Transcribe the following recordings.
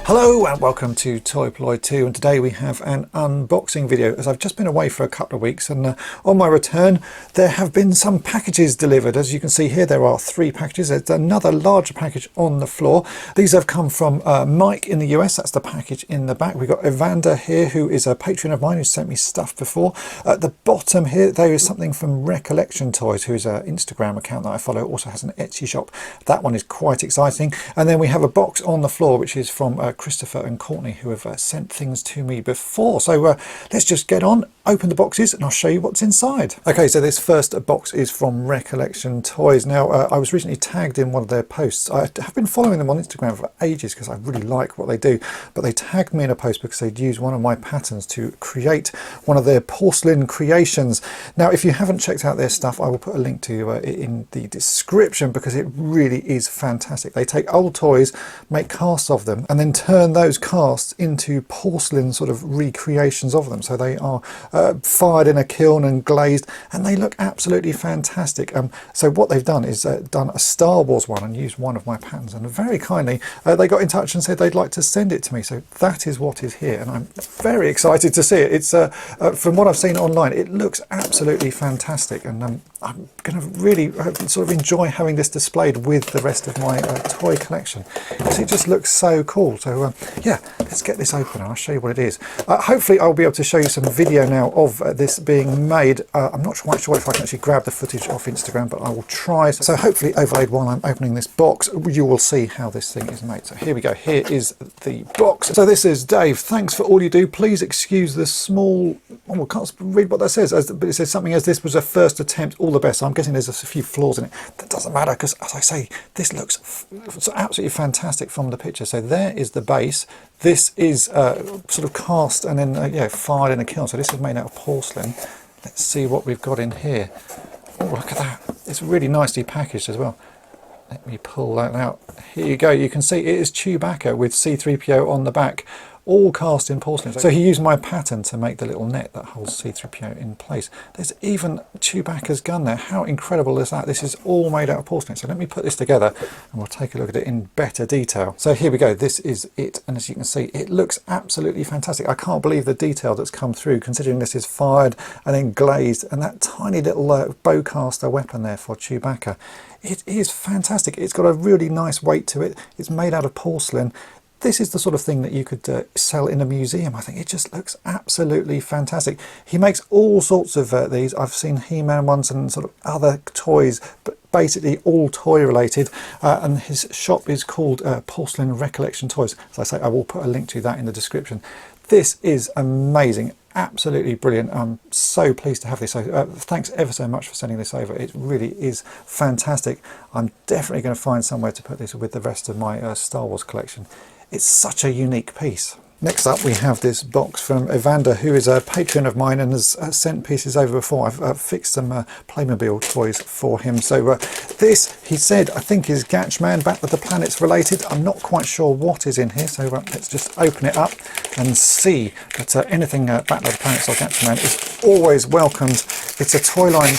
Hello and welcome to Polloi Two, and today we have an unboxing video as I've just been away for a couple of weeks, and on my return there have been some packages delivered. As you can see here, there are 3 packages. There's another larger package on the floor. These have come from Mike in the US. That's the package in the back. We've got Evander here, who is a patron of mine who sent me stuff before. At the bottom here there is something from Recollection Toys, who is an Instagram account that I follow, also has an Etsy shop. That one is quite exciting. And then we have a box on the floor which is from Christopher and Courtney, who have sent things to me before. So let's just get on, open the boxes, and I'll show you what's inside. Okay, so this first box is from Recollection Toys. Now, I was recently tagged in one of their posts. I have been following them on Instagram for ages because I really like what they do, but they tagged me in a post because they'd used one of my patterns to create one of their porcelain creations. Now, if you haven't checked out their stuff, I will put a link to it in the description because it really is fantastic. They take old toys, make casts of them, and then turn those casts into porcelain sort of recreations of them. So they are fired in a kiln and glazed, and they look absolutely fantastic. So what they've done is done a Star Wars one and used one of my patterns, and very kindly they got in touch and said they'd like to send it to me. So that is what is here, and I'm very excited to see it. It's from what I've seen online, it looks absolutely fantastic, and I'm going to really sort of enjoy having this displayed with the rest of my toy collection because it just looks so cool. So yeah, let's get this open and I'll show you what it is. Hopefully I'll be able to show you some video now of this being made. I'm not quite sure if I can actually grab the footage off Instagram, but I will try. So hopefully overlaid while I'm opening this box, you will see how this thing is made. So here we go. Here is the box. So this is Dave. Thanks for all you do. Please excuse the small, oh, I can't read what that says, but it says something as this was a first attempt. All the best. So I'm guessing there's a few flaws in it. That doesn't matter because, as I say, this looks absolutely fantastic from the picture. So there is the base. This is sort of cast and then yeah, fired in a kiln. So this is made out of porcelain. Let's see what we've got in here. Oh, look at that. It's really nicely packaged as well. Let me pull that out. Here you go. You can see it is Chewbacca with C-3PO on the back, all cast in porcelain. So he used my pattern to make the little net that holds C-3PO in place. There's even Chewbacca's gun there. How incredible is that? This is all made out of porcelain. So let me put this together and we'll take a look at it in better detail. So here we go. This is it. And as you can see, it looks absolutely fantastic. I can't believe the detail that's come through, considering this is fired and then glazed, and that tiny little bowcaster weapon there for Chewbacca. It is fantastic. It's got a really nice weight to it. It's made out of porcelain. This is the sort of thing that you could sell in a museum. I think it just looks absolutely fantastic. He makes all sorts of these. I've seen He-Man ones and sort of other toys, but basically all toy related. And his shop is called Porcelain Recollection Toys. As I say, I will put a link to that in the description. This is amazing. Absolutely brilliant. I'm so pleased to have this. So thanks ever so much for sending this over. It really is fantastic. I'm definitely going to find somewhere to put this with the rest of my Star Wars collection. It's such a unique piece. Next up we have this box from Evander, who is a patron of mine and has sent pieces over before. I've fixed some Playmobil toys for him. So this, he said, I think is Gatchman, Battle of the Planets related. I'm not quite sure what is in here, so let's just open it up and see. But anything Battle of the Planets or Gatchman is always welcomed. It's a toy line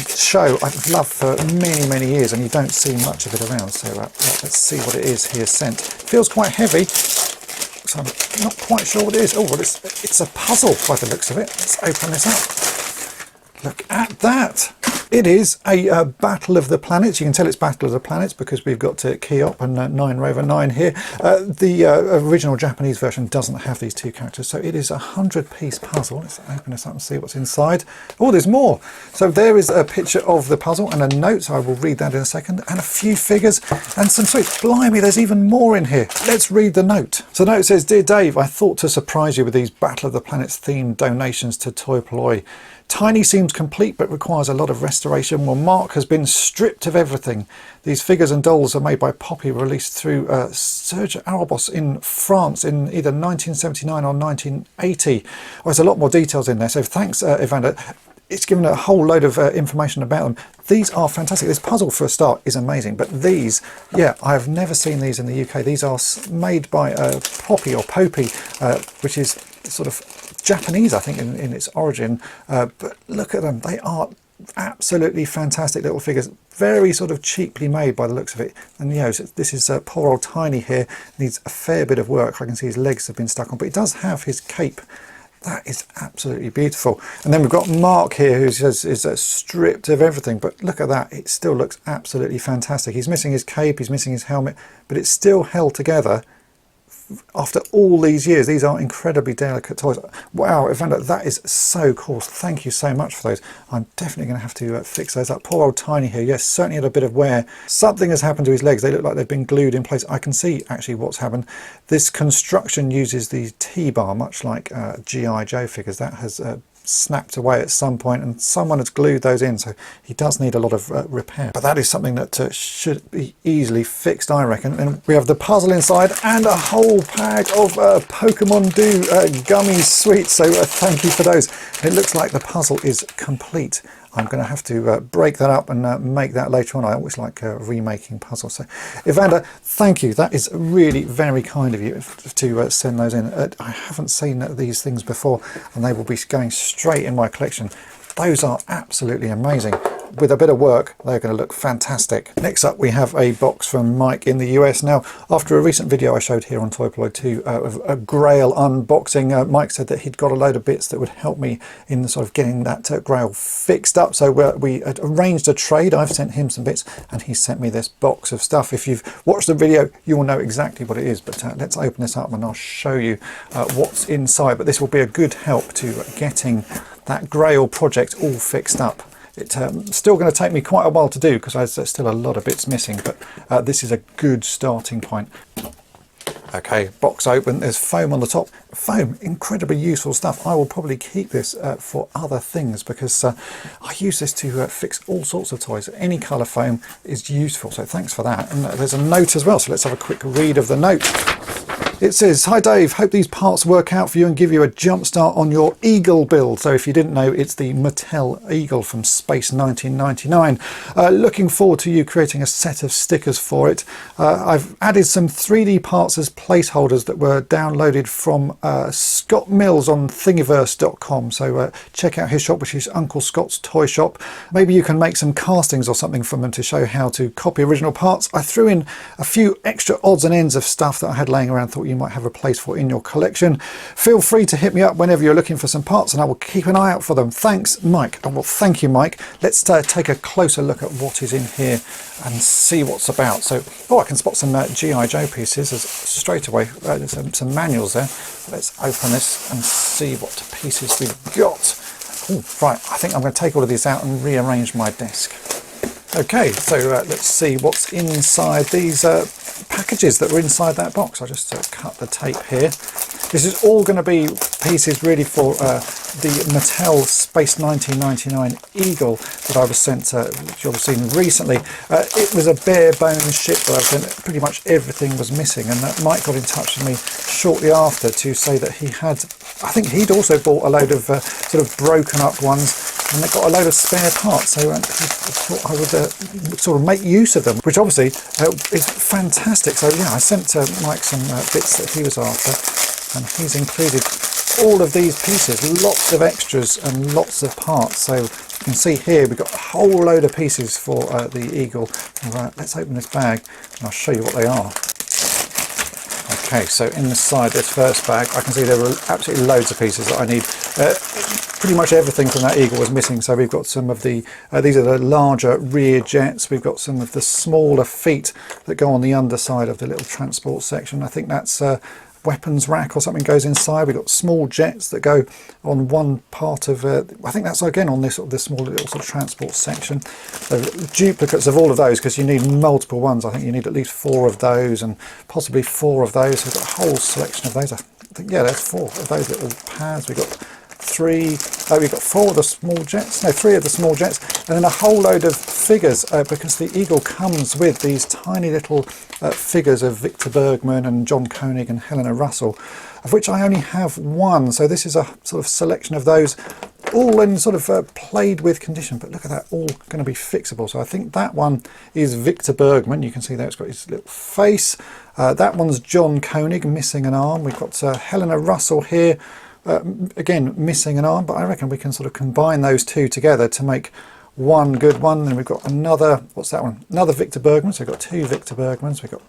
show I've loved for many, many years, and you don't see much of it around. So let's see what it is he has sent. It feels quite heavy, so I'm not quite sure what it is. Oh, well, it's a puzzle by the looks of it. Let's open this up. Look at that. It is a Battle of the Planets. You can tell it's Battle of the Planets because we've got Keop and 9 Rover 9 here. The original Japanese version doesn't have these 2 characters, so it is a 100-piece puzzle. Let's open this up and see what's inside. Oh, there's more. So there is a picture of the puzzle and a note, so I will read that in a second, and a few figures and some sweets. Blimey, there's even more in here. Let's read the note. So the note says, Dear Dave, I thought to surprise you with these Battle of the Planets themed donations to Toy Polloi. Tiny seems complete but requires a lot of restoration. Well, Mark has been stripped of everything. These figures and dolls are made by Poppy, released through Serge Arabos in France in either 1979 or 1980. Oh, there's a lot more details in there, so thanks Evander. It's given a whole load of information about them. These are fantastic. This puzzle for a start is amazing, but these, yeah, I have never seen these in the UK. These are made by Poppy or Popey, which is sort of Japanese, I think, in its origin. But look at them. They are Absolutely fantastic little figures, very sort of cheaply made by the looks of it. And you know, this is poor old Tiny here, needs a fair bit of work. I can see his legs have been stuck on, but he does have his cape. That is absolutely beautiful. And then we've got Mark here, who is stripped of everything, but look at that, it still looks absolutely fantastic. He's missing his cape, he's missing his helmet, but it's still held together after all these years. These are incredibly delicate toys. Wow, Evander, that is so cool. Thank you so much for those. I'm definitely going to have to fix those up. Poor old Tiny here, yes, certainly had a bit of wear. Something has happened to his legs. They look like they've been glued in place. I can see actually what's happened. This construction uses the T-bar, much like G.I.Joe figures. That has snapped away at some point, and someone has glued those in, so he does need a lot of repair, but that is something that should be easily fixed, I reckon. And we have the puzzle inside and a whole bag of Pokemon Do gummy sweets, so thank you for those. It looks like the puzzle is complete. I'm going to have to break that up and make that later on. I always like remaking puzzles. So Evander, thank you. That is really very kind of you to send those in. I haven't seen these things before, and they will be going straight in my collection. Those are absolutely amazing. With a bit of work, they're going to look fantastic. Next up, we have a box from Mike in the US. Now, after a recent video I showed here on Polloi Two of a Grail unboxing, Mike said that he'd got a load of bits that would help me in the sort of getting that Grail fixed up. So we had arranged a trade. I've sent him some bits, and he sent me this box of stuff. If you've watched the video, you will know exactly what it is. But let's open this up and I'll show you what's inside. But this will be a good help to getting that Grail project all fixed up. It's still going to take me quite a while to do because there's still a lot of bits missing, but this is a good starting point. Okay, box open, there's foam on the top. Foam, incredibly useful stuff. I will probably keep this for other things because I use this to fix all sorts of toys. Any colour foam is useful, so thanks for that. And there's a note as well, so let's have a quick read of the note. It says, "Hi Dave, hope these parts work out for you and give you a jump start on your Eagle build." So if you didn't know, it's the Mattel Eagle from Space 1999. Looking forward to you creating a set of stickers for it. I've added some 3D parts as placeholders that were downloaded from Scott Mills on thingiverse.com. So check out his shop, which is Uncle Scott's Toy Shop. Maybe you can make some castings or something from them to show how to copy original parts. I threw in a few extra odds and ends of stuff that I had laying around, thought you might have a place for in your collection. Feel free to hit me up whenever you're looking for some parts and I will keep an eye out for them. Thanks, Mike. Well, thank you, Mike. Let's take a closer look at what is in here and see what's about. So, I can spot some G.I.Joe pieces straight away. There's some manuals there. Let's open this and see what pieces we've got. Ooh, right, I think I'm going to take all of these out and rearrange my desk. Okay, so let's see what's inside these packages that were inside that box. I'll just cut the tape here. This is all going to be pieces really for the Mattel Space 1999 Eagle that I was sent, which you'll have seen recently. It was a bare bones ship that I was sent. Pretty much everything was missing, and Mike got in touch with me shortly after to say that he had, I think he'd also bought a load of sort of broken up ones, and they got a load of spare parts, so he thought I would sort of make use of them, which obviously is fantastic. So yeah, I sent Mike some bits that he was after, and he's included all of these pieces, lots of extras and lots of parts. So you can see here we've got a whole load of pieces for the Eagle. Right, let's open this bag and I'll show you what they are. Okay, so inside this first bag I can see there were absolutely loads of pieces that I need. Pretty much everything from that Eagle was missing. So we've got some of the, these are the larger rear jets. We've got some of the smaller feet that go on the underside of the little transport section. I think that's weapons rack or something goes inside. We've got small jets that go on one part of, I think that's again on this small little sort of transport section. So duplicates of all of those, because you need multiple ones. I think you need at least 4 of those and possibly 4 of those. We've got a whole selection of those. I think, yeah, there's 4 of those little pads. We've got 3, we've got 4 of the small jets, no, 3 of the small jets, and then a whole load of figures, because the Eagle comes with these tiny little figures of Victor Bergman and John Koenig and Helena Russell, of which I only have 1. So this is a sort of selection of those, all in sort of played with condition, but look at that, all going to be fixable. So I think that one is Victor Bergman. You can see there it's got his little face. That one's John Koenig, missing an arm. We've got Helena Russell here, again missing an arm, but I reckon we can sort of combine those two together to make one good one. Then we've got another, what's that one? Another Victor Bergman. So we've got two Victor Bergmans. We've got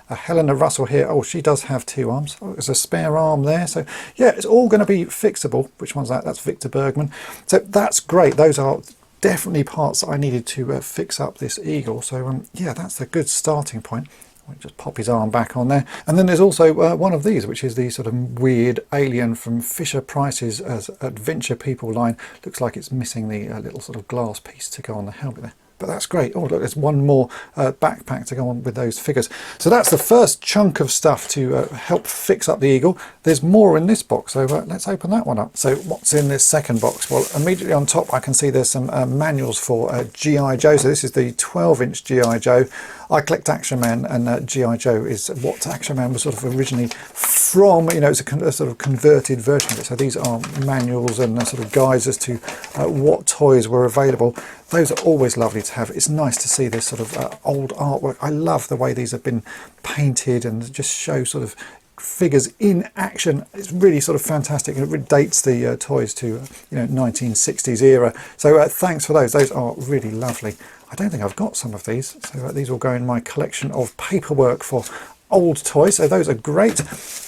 a Helena Russell here. Oh, she does have two arms. Oh, there's a spare arm there. So yeah, it's all going to be fixable. Which one's that? That's Victor Bergman. So that's great. Those are definitely parts that I needed to fix up this eagle. So yeah, that's a good starting point. We'll just pop his arm back on there. And then there's also one of these, which is the sort of weird alien from Fisher-Price's Adventure People line. Looks like it's missing the little sort of glass piece to go on the helmet there. But that's great. Oh, look, there's one more backpack to go on with those figures. So that's the first chunk of stuff to help fix up the eagle. There's more in this box, so let's open that one up. So what's in this second box? Well, immediately on top I can see there's some manuals for G.I.joe. So this is the 12-inch G.I.joe. I collect Action Man, and G.I.joe is what Action Man was sort of originally from. You know, it's a sort of converted version of it. So these are manuals and sort of guides as to what toys were available. Those are always lovely to have. It's nice to see this sort of old artwork. I love the way these have been painted and just show sort of figures in action. It's really sort of fantastic. It really dates the toys to 1960s era. So thanks for those. Those are really lovely. I don't think I've got some of these, so these will go in my collection of paperwork for old toys. So those are great.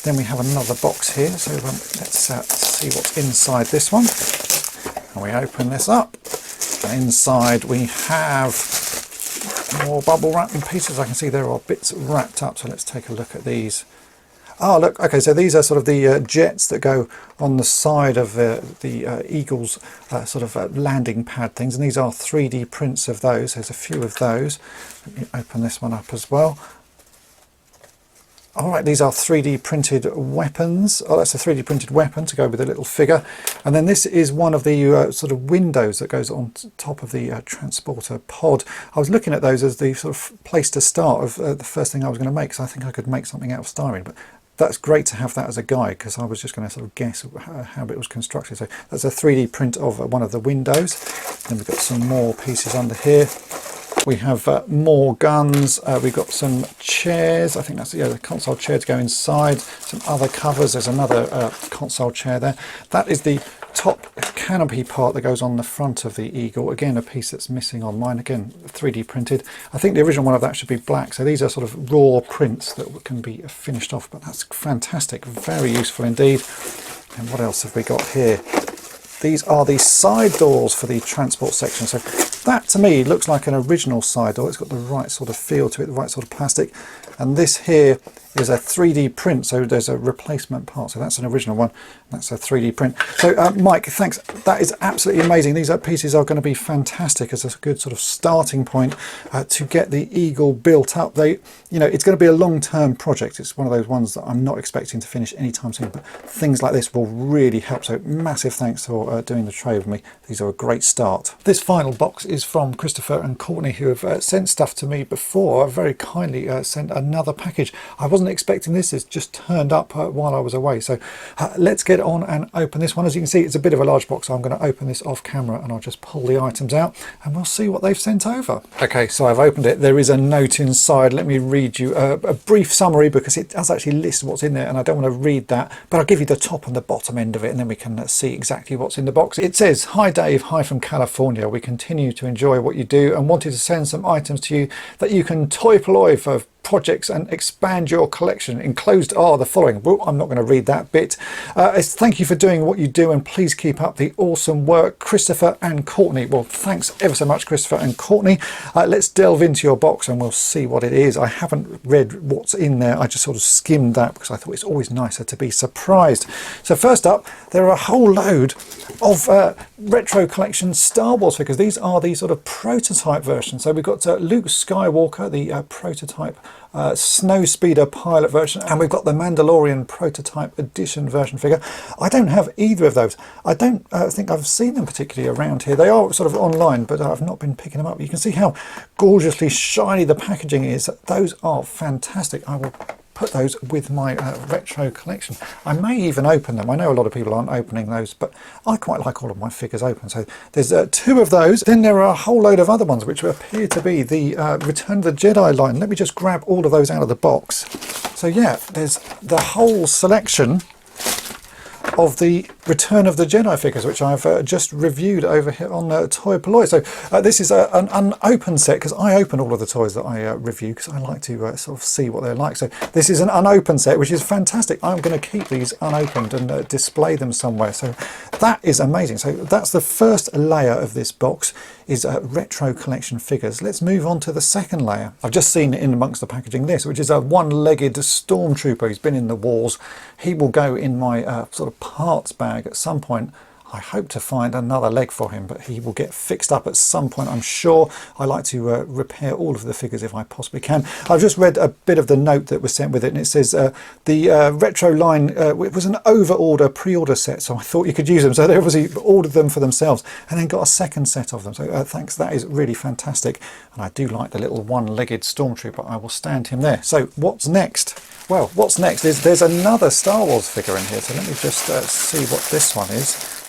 Then we have another box here. So let's see what's inside this one. And we open this up. And inside we have more bubble wrapping pieces. I can see there are bits wrapped up. So let's take a look at these. Oh, look, okay, so these are sort of the jets that go on the side of the Eagle's sort of landing pad things, and these are 3D prints of those. There's a few of those. Let me open this one up as well. All right, these are 3D printed weapons. Oh, that's a 3D printed weapon to go with the little figure. And then this is one of the sort of windows that goes on top of the transporter pod. I was looking at those as the sort of place to start of the first thing I was going to make, so I think I could make something out of styrene. But that's great to have that as a guide, because I was just going to sort of guess how it was constructed. So that's a 3D print of one of the windows. Then we've got some more pieces under here. We have more guns. We've got some chairs. I think that's the console chair to go inside. Some other covers. There's another console chair there. That is the top canopy part that goes on the front of the Eagle. Again, a piece that's missing on mine. Again, 3D printed. I think the original one of that should be black. So these are sort of raw prints that can be finished off. But that's fantastic. Very useful indeed. And what else have we got here? These are the side doors for the transport section. So that to me looks like an original side door. It's got the right sort of feel to it, the right sort of plastic. And this here is a 3D print, so there's a replacement part. So that's an original one. That's a 3D print. So Mike, thanks. That is absolutely amazing. These pieces are going to be fantastic as a good sort of starting point to get the Eagle built up. It's going to be a long-term project. It's one of those ones that I'm not expecting to finish anytime soon, but things like this will really help. So massive thanks for doing the tray with me. These are a great start. This final box is from Christopher and Courtney, who have sent stuff to me before. Very kindly sent another package. I wasn't expecting this. It's just turned up while I was away. So let's get on and open this one. As you can see, it's a bit of a large box, so I'm going to open this off camera and I'll just pull the items out and we'll see what they've sent over. Okay, so I've opened it. There is a note inside. Let me read you a brief summary, because it does actually list what's in there and I don't want to read that, but I'll give you the top and the bottom end of it and then we can see exactly what's in the box. It says, "Hi Dave, hi from California. We continue to enjoy what you do and wanted to send some items to you that you can toy-polloi for projects and expand your collection. Enclosed are the following." Well, I'm not going to read that bit. It's "Thank you for doing what you do and please keep up the awesome work, Christopher and Courtney." Well, thanks ever so much, Christopher and Courtney. Let's delve into your box and we'll see what it is. I haven't read what's in there. I just sort of skimmed that because I thought it's always nicer to be surprised. So first up, there are a whole load of retro collection Star Wars figures. These are the sort of prototype versions. So we've got Luke Skywalker, the prototype Snowspeeder pilot version, and we've got the Mandalorian prototype edition version figure. I don't have either of those. I don't think I've seen them particularly around here. They are sort of online, but I've not been picking them up. You can see how gorgeously shiny the packaging is. Those are fantastic. I will put those with my retro collection. I may even open them. I know a lot of people aren't opening those, but I quite like all of my figures open. So there's two of those. Then there are a whole load of other ones which appear to be the Return of the Jedi line. Let me just grab all of those out of the box. So yeah, there's the whole selection of the Return of the Jedi figures, which I've just reviewed over here on toy-polloi. So this is an unopened set, because I open all of the toys that I review, because I like to sort of see what they're like. So this is an unopened set, which is fantastic. I'm going to keep these unopened and display them somewhere. So that is amazing. So that's the first layer of this box, is retro collection figures. Let's move on to the second layer. I've just seen in amongst the packaging this, which is a one-legged stormtrooper. He's been in the wars. He will go in my sort of parts bag at some point. I hope to find another leg for him, but he will get fixed up at some point, I'm sure. I like to repair all of the figures if I possibly can. I've just read a bit of the note that was sent with it, and it says the retro line, it was an over-order, pre-order set, so I thought you could use them. So they obviously ordered them for themselves and then got a second set of them. So thanks, that is really fantastic. And I do like the little one-legged stormtrooper. I will stand him there. So what's next? Well, what's next is there's another Star Wars figure in here. So let me just see what this one is.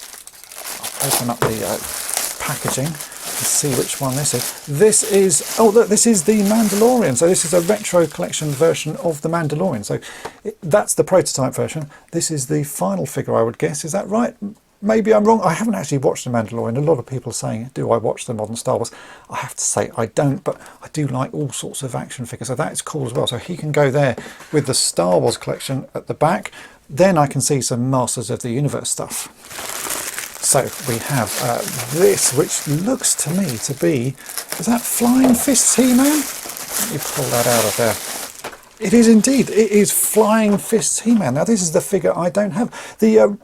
Open up the packaging and see which one this is. This is, oh look, this is the Mandalorian. So this is a retro collection version of the Mandalorian. So that's the prototype version. This is the final figure, I would guess. Is that right? Maybe I'm wrong. I haven't actually watched the Mandalorian. A lot of people are saying, do I watch the modern Star Wars? I have to say I don't, but I do like all sorts of action figures. So that is cool as well. So he can go there with the Star Wars collection at the back. Then I can see some Masters of the Universe stuff. So we have this, which looks to me to be, is that Flying Fists He-Man? Let me pull that out of there. It is indeed, it is Flying Fists He-Man. Now this is the figure I don't have. The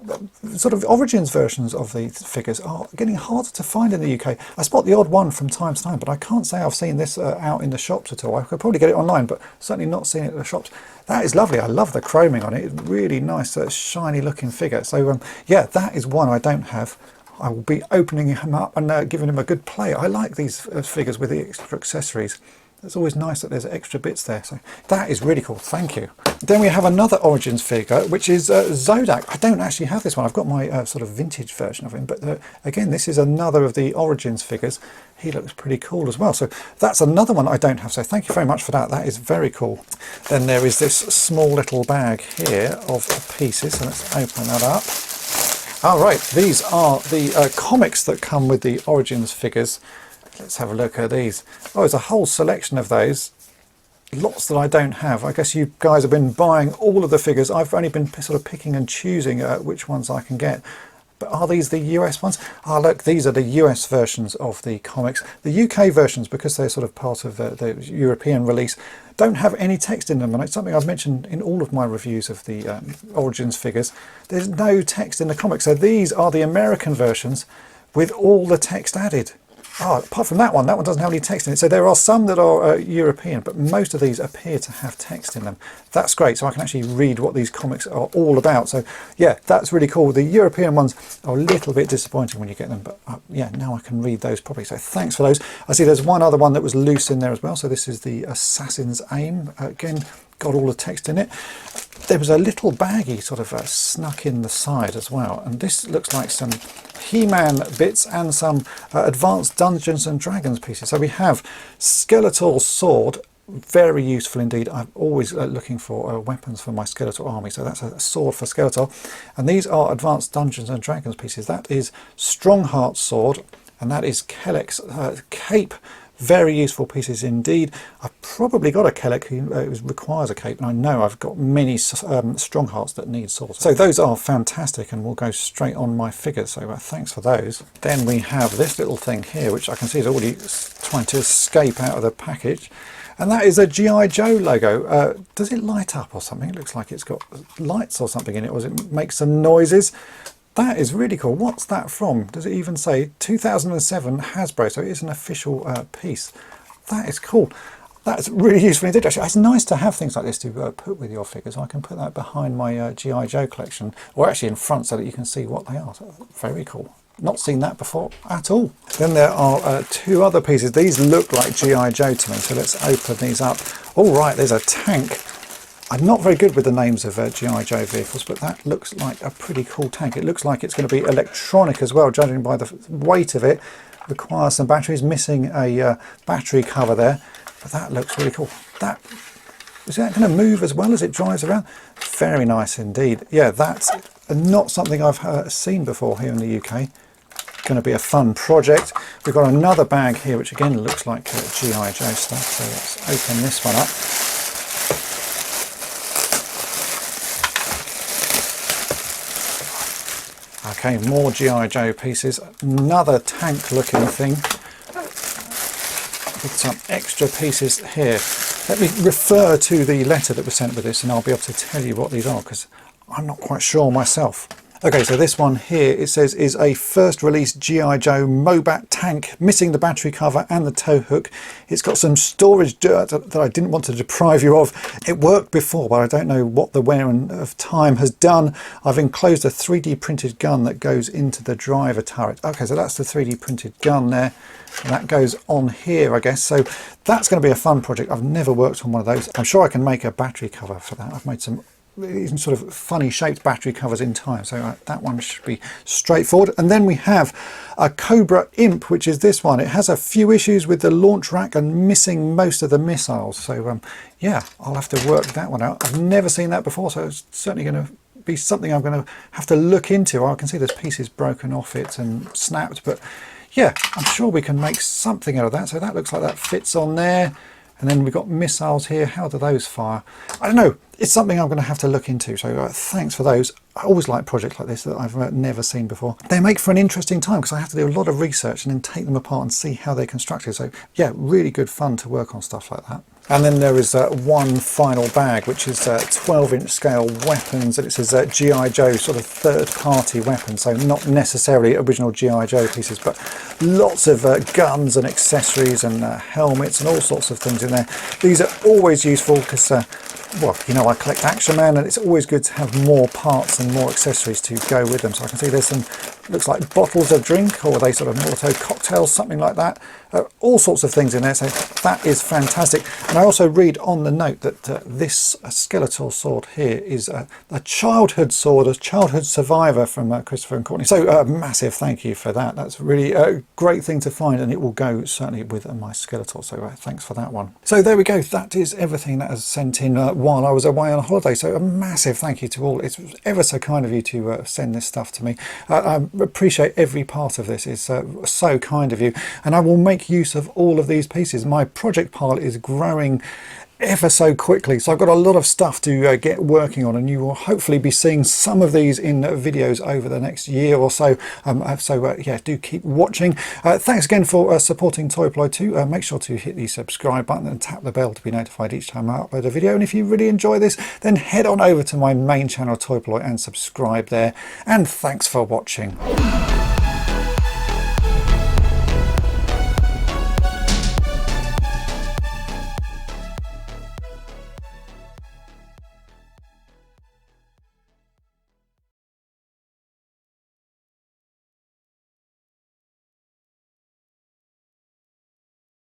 sort of Origins versions of the figures are getting harder to find in the UK. I spot the odd one from time to time, but I can't say I've seen this out in the shops at all. I could probably get it online, but certainly not seen it at the shops. That is lovely. I love the chroming on it. It's really nice, shiny looking figure. So yeah, that is one I don't have. I will be opening him up and giving him a good play. I like these figures with the extra accessories. It's always nice that there's extra bits there. So that is really cool. Thank you. Then we have another Origins figure, which is Zodak. I don't actually have this one. I've got my sort of vintage version of him. But again, this is another of the Origins figures. He looks pretty cool as well. So that's another one I don't have. So thank you very much for that. That is very cool. Then there is this small little bag here of pieces. So let's open that up. All right, these are the comics that come with the Origins figures. Let's have a look at these. Oh, there's a whole selection of those. Lots that I don't have. I guess you guys have been buying all of the figures. I've only been sort of picking and choosing which ones I can get. But are these the US ones? Ah, look, these are the US versions of the comics. The UK versions, because they're sort of part of the European release, don't have any text in them. And it's something I've mentioned in all of my reviews of the Origins figures. There's no text in the comics. So these are the American versions with all the text added. Oh, apart from that one doesn't have any text in it. So there are some that are European, but most of these appear to have text in them. That's great. So I can actually read what these comics are all about. So yeah, that's really cool. The European ones are a little bit disappointing when you get them, but yeah, now I can read those properly. So thanks for those. I see there's one other one that was loose in there as well. So this is the Assassin's Aim. Again, got all the text in it. There was a little baggie sort of snuck in the side as well, and this looks like some He-Man bits and some advanced Dungeons and Dragons pieces. So we have Skeletor's sword, very useful indeed. I'm always looking for weapons for my Skeletor army, so that's a sword for Skeletor. And these are advanced Dungeons and Dragons pieces. That is Strongheart's sword, and that is Kelleck's cape. Very useful pieces indeed. I've probably got a Kelleck who requires a cape, and I know I've got many Stronghearts that need swords. So those are fantastic and will go straight on my figures, so thanks for those. Then we have this little thing here, which I can see is already trying to escape out of the package, and that is a g.i.joe logo. Does it light up or something? It looks like it's got lights or something in it, or does it make some noises? That is really cool. What's that from? Does it even say 2007 Hasbro? So it is an official piece. That is cool. That's really useful indeed. Actually, it's nice to have things like this to put with your figures. I can put that behind my g.i.joe collection, or actually in front so that you can see what they are. So very cool. Not seen that before at all. Then there are two other pieces. These look like g.i.joe to me, so let's open these up. All right, there's a tank. I'm not very good with the names of g.i.joe vehicles, but that looks like a pretty cool tank. It looks like it's going to be electronic as well, judging by the weight of it. Requires some batteries, missing a battery cover there, but that looks really cool. That Is that going to move as well as it drives around? Very nice indeed. Yeah, that's not something I've seen before here in the UK. Going to be a fun project. We've got another bag here which again looks like G.I. Joe stuff, so let's open this one up. Okay, more G.I. Joe pieces, another tank looking thing with some extra pieces here. Let me refer to the letter that was sent with this and I'll be able to tell you what these are because I'm not quite sure myself. Okay, so this one here, it says, is a first release G.I. Joe Mobat tank, missing the battery cover and the tow hook. It's got some storage dirt that I didn't want to deprive you of. It worked before, but I don't know what the wear of time has done. I've enclosed a 3D printed gun that goes into the driver turret. Okay, so that's the 3D printed gun there. And that goes on here, I guess. So that's going to be a fun project. I've never worked on one of those. I'm sure I can make a battery cover for that. I've made some sort of funny shaped battery covers in time, so that one should be straightforward. And then we have a Cobra Imp, which is this one. It has a few issues with the launch rack and missing most of the missiles, so yeah, I'll have to work that one out. I've never seen that before, so it's certainly going to be something I'm going to have to look into. I can see there's pieces broken off it and snapped, but yeah, I'm sure we can make something out of that. So that looks like that fits on there. And then we've got missiles here. How do those fire? I don't know. It's something I'm going to have to look into. So thanks for those. I always like projects like this that I've never seen before. They make for an interesting time because I have to do a lot of research and then take them apart and see how they're constructed. So yeah, really good fun to work on stuff like that. And then there is one final bag, which is 12-inch scale weapons, and it says G.I. Joe sort of third-party weapons, so not necessarily original G.I. Joe pieces, but lots of guns and accessories and helmets and all sorts of things in there. These are always useful because well, you know, I collect Action Man, and it's always good to have more parts and more accessories to go with them. So I can see there's some, looks like bottles of drink, or are they sort of Molotov cocktails, something like that. All sorts of things in there, so that is fantastic. And I also read on the note that this skeletal sword here is a childhood sword, a childhood survivor from Christopher Courtney. So massive thank you for that. That's really a great thing to find, and it will go certainly with my skeletal. So thanks for that one. So there we go. That is everything that was sent in while I was away on holiday. So a massive thank you to all. It's ever so kind of you to send this stuff to me. I appreciate every part of this. It's so kind of you, and I will make use of all of these pieces. My project pile is growing ever so quickly, so I've got a lot of stuff to get working on, and you will hopefully be seeing some of these in videos over the next year or so. Yeah, do keep watching. Thanks again for supporting Polloi Two. Make sure to hit the subscribe button and tap the bell to be notified each time I upload a video. And if you really enjoy this, then head on over to my main channel Polloi and subscribe there. And thanks for watching.